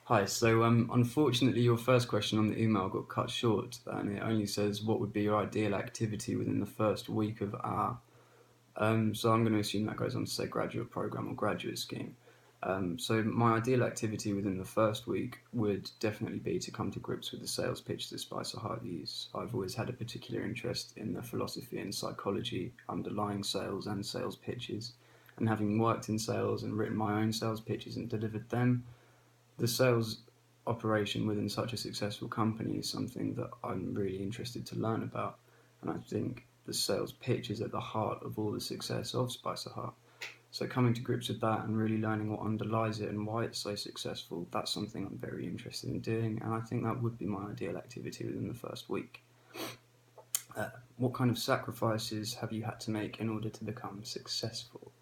Hi, unfortunately your first question on the email got cut short and it only says what would be your ideal activity within the first week of our, so I'm going to assume that goes on to say graduate program or graduate scheme. So my ideal activity within the first week would definitely be to come to grips with the sales pitch that Spicerhaart use. I've always had a particular interest in the philosophy and psychology underlying sales and sales pitches, and having worked in sales and written my own sales pitches and delivered them, the sales operation within such a successful company is something that I'm really interested to learn about, and I think the sales pitch is at the heart of all the success of Spicerheart. So coming to grips with that and really learning what underlies it and why it's so successful, that's something I'm very interested in doing, and I think that would be my ideal activity within the first week. What kind of sacrifices have you had to make in order to become successful?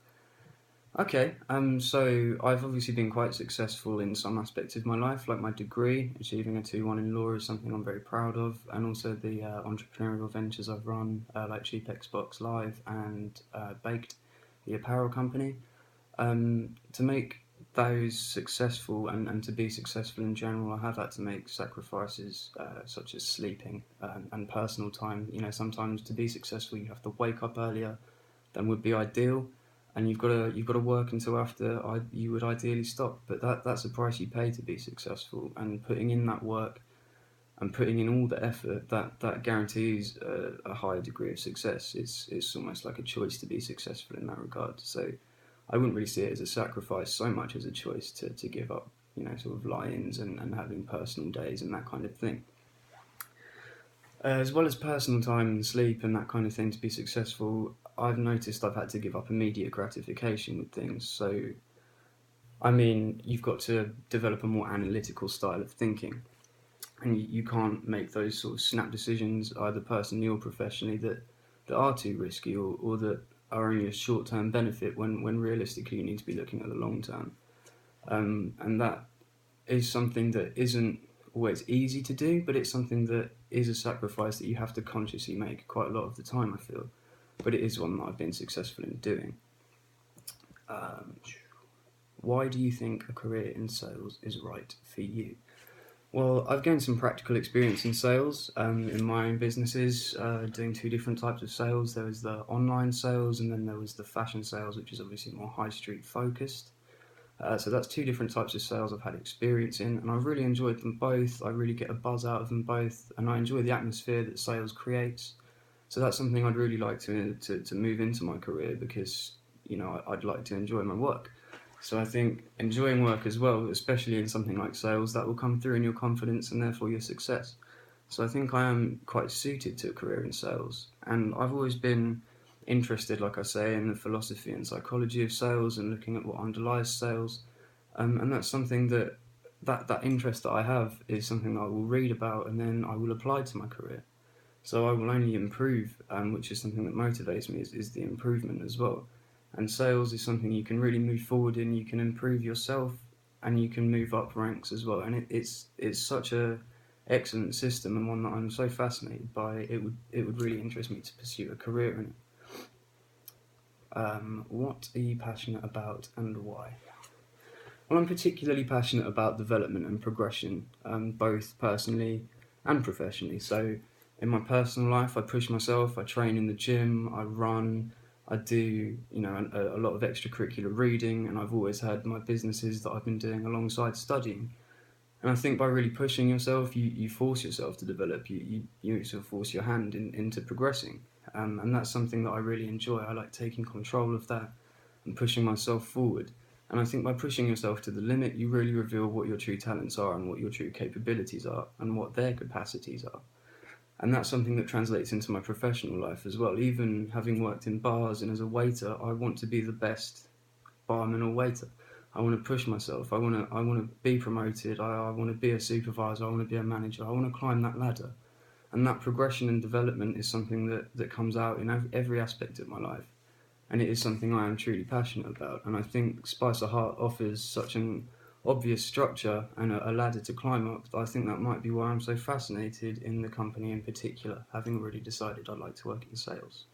Okay, so I've obviously been quite successful in some aspects of my life, like my degree. Achieving a 2-1 in law is something I'm very proud of, and also the entrepreneurial ventures I've run, like Cheap Xbox Live and Baked, the apparel company. To make those successful and to be successful in general, I have had to make sacrifices such as sleeping and personal time. You know, sometimes to be successful, you have to wake up earlier than would be ideal, and you've got to work until after you would ideally stop. But that's the price you pay to be successful, and putting in that work and putting in all the effort that guarantees a higher degree of success. It's almost like a choice to be successful in that regard. So I wouldn't really see it as a sacrifice so much as a choice to give up, you know, sort of lie-ins and having personal days and that kind of thing. As well as personal time and sleep and that kind of thing to be successful, I've noticed I've had to give up immediate gratification with things. So, I mean, you've got to develop a more analytical style of thinking, and you can't make those sort of snap decisions, either personally or professionally, that are too risky or that are only a short term benefit when realistically you need to be looking at the long term. And that is something that isn't always easy to do, but it's something that is a sacrifice that you have to consciously make quite a lot of the time, I feel. But it is one that I've been successful in doing. Um, why do you think a career in sales is right for you? Well, I've gained some practical experience in sales in my own businesses, doing two different types of sales. There was the online sales, and then there was the fashion sales, which is obviously more high street focused. So that's two different types of sales I've had experience in, and I've really enjoyed them both. I really get a buzz out of them both, and I enjoy the atmosphere that sales creates. So that's something I'd really like to move into my career because, you know, I'd like to enjoy my work. So I think enjoying work as well, especially in something like sales, that will come through in your confidence and therefore your success. So I think I am quite suited to a career in sales, and I've always been interested, like I say, in the philosophy and psychology of sales and looking at what underlies sales. And that's something that interest that I have is something that I will read about and then I will apply to my career. So I will only improve, which is something that motivates me, is the improvement as well. And sales is something you can really move forward in. You can improve yourself, and you can move up ranks as well. And it's such a excellent system and one that I'm so fascinated by. It would really interest me to pursue a career in it. What are you passionate about and why? Well, I'm particularly passionate about development and progression, both personally and professionally. So, in my personal life, I push myself. I train in the gym. I run. I do, you know, a lot of extracurricular reading, and I've always had my businesses that I've been doing alongside studying. And I think by really pushing yourself, you force yourself to develop. You sort of force your hand into progressing, and that's something that I really enjoy. I like taking control of that and pushing myself forward. And I think by pushing yourself to the limit, you really reveal what your true talents are and what your true capabilities are and what their capacities are. And that's something that translates into my professional life as well. Even having worked in bars and as a waiter, I want to be the best barman or waiter. I want to push myself. I want to be promoted. I want to be a supervisor. I want to be a manager. I want to climb that ladder. And that progression and development is something that comes out in every aspect of my life, and it is something I am truly passionate about. And I think Spicer Heart offers such an obvious structure and a ladder to climb up. I think that might be why I'm so fascinated in the company in particular, having already decided I'd like to work in sales.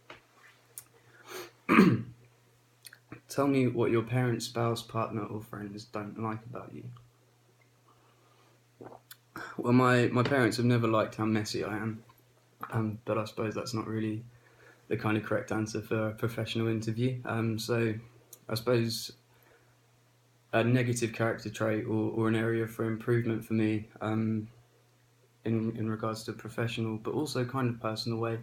Tell me what your parents, spouse, partner, or friends don't like about you. Well, my parents have never liked how messy I am, but I suppose that's not really the kind of correct answer for a professional interview. So I suppose a negative character trait or an area for improvement for me, in regards to professional but also kind of personal way,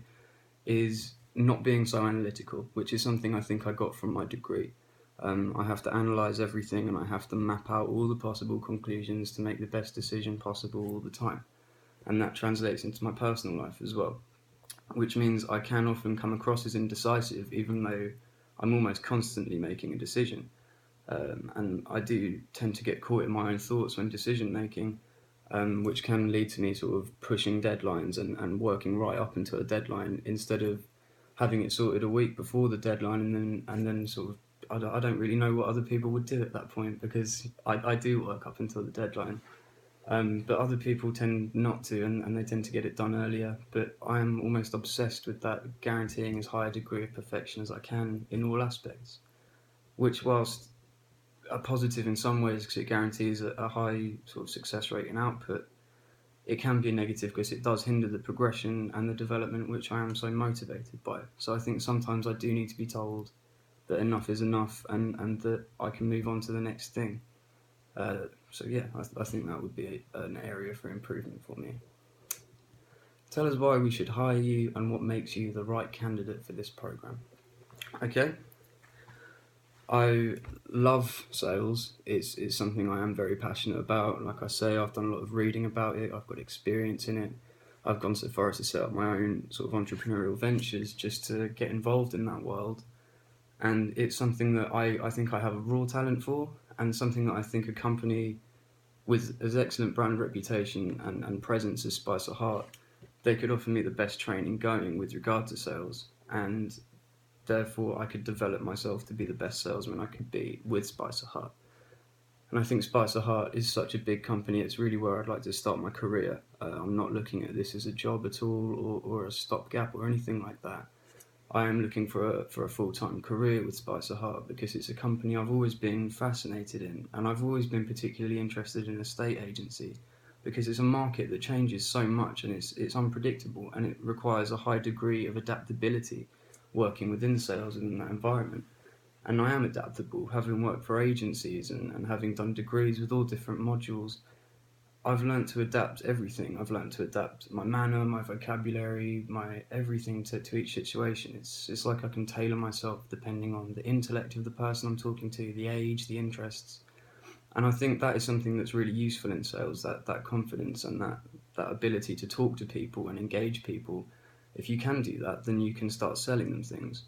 is not being so analytical, which is something I think I got from my degree. I have to analyze everything and I have to map out all the possible conclusions to make the best decision possible all the time. And that translates into my personal life as well, which means I can often come across as indecisive, even though I'm almost constantly making a decision. And I do tend to get caught in my own thoughts when decision making, which can lead to me sort of pushing deadlines and working right up until a deadline instead of having it sorted a week before the deadline and then sort of I don't really know what other people would do at that point because I do work up until the deadline. But other people tend not to, and they tend to get it done earlier. But I am almost obsessed with that, guaranteeing as high a degree of perfection as I can in all aspects. Which, whilst a positive in some ways because it guarantees a high sort of success rate in output, it can be a negative because it does hinder the progression and the development which I am so motivated by. So I think sometimes I do need to be told that enough is enough and that I can move on to the next thing. So yeah, I think that would be an area for improvement for me. Tell us why we should hire you and what makes you the right candidate for this program. Okay, I love sales. It's something I am very passionate about. Like I say, I've done a lot of reading about it. I've got experience in it. I've gone so far as to set up my own sort of entrepreneurial ventures just to get involved in that world. And it's something that I think I have a raw talent for, and something that I think a company with as excellent brand reputation and presence as Spicerhaart, they could offer me the best training going with regard to sales. And therefore, I could develop myself to be the best salesman I could be with Spicerhaart. And I think Spicerhaart is such a big company, it's really where I'd like to start my career. I'm not looking at this as a job at all or a stopgap or anything like that. I am looking for a full time career with Spicerhaart because it's a company I've always been fascinated in, and I've always been particularly interested in a estate agency because it's a market that changes so much and it's unpredictable and it requires a high degree of adaptability working within sales in that environment. And I am adaptable, having worked for agencies and having done degrees with all different modules. I've learned to adapt everything. I've learned to adapt my manner, my vocabulary, my everything to each situation. It's like I can tailor myself depending on the intellect of the person I'm talking to, the age, the interests. And I think that is something that's really useful in sales, that confidence and that ability to talk to people and engage people. If you can do that, then you can start selling them things.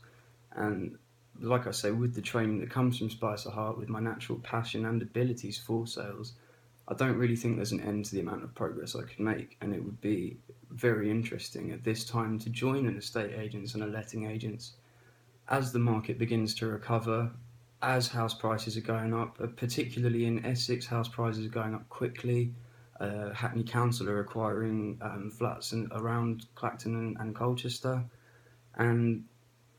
And like I say, with the training that comes from Spicerhaart, with my natural passion and abilities for sales, I don't really think there's an end to the amount of progress I could make, and it would be very interesting at this time to join an estate agents and a letting agents as the market begins to recover, as house prices are going up, particularly in Essex, house prices are going up quickly. Hackney Council are acquiring flats around Clacton and Colchester, and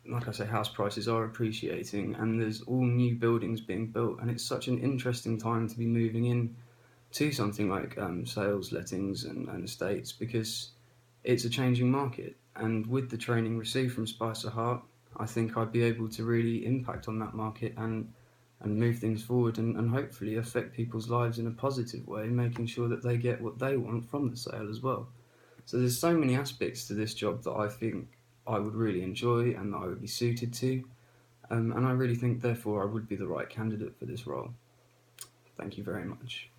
like I say, house prices are appreciating, and there's all new buildings being built, and it's such an interesting time to be moving in to something like sales, lettings, and estates because it's a changing market. And with the training received from Spicerhaart, I think I'd be able to really impact on that market and move things forward and hopefully affect people's lives in a positive way, making sure that they get what they want from the sale as well. So there's so many aspects to this job that I think I would really enjoy and that I would be suited to. And I really think, therefore, I would be the right candidate for this role. Thank you very much.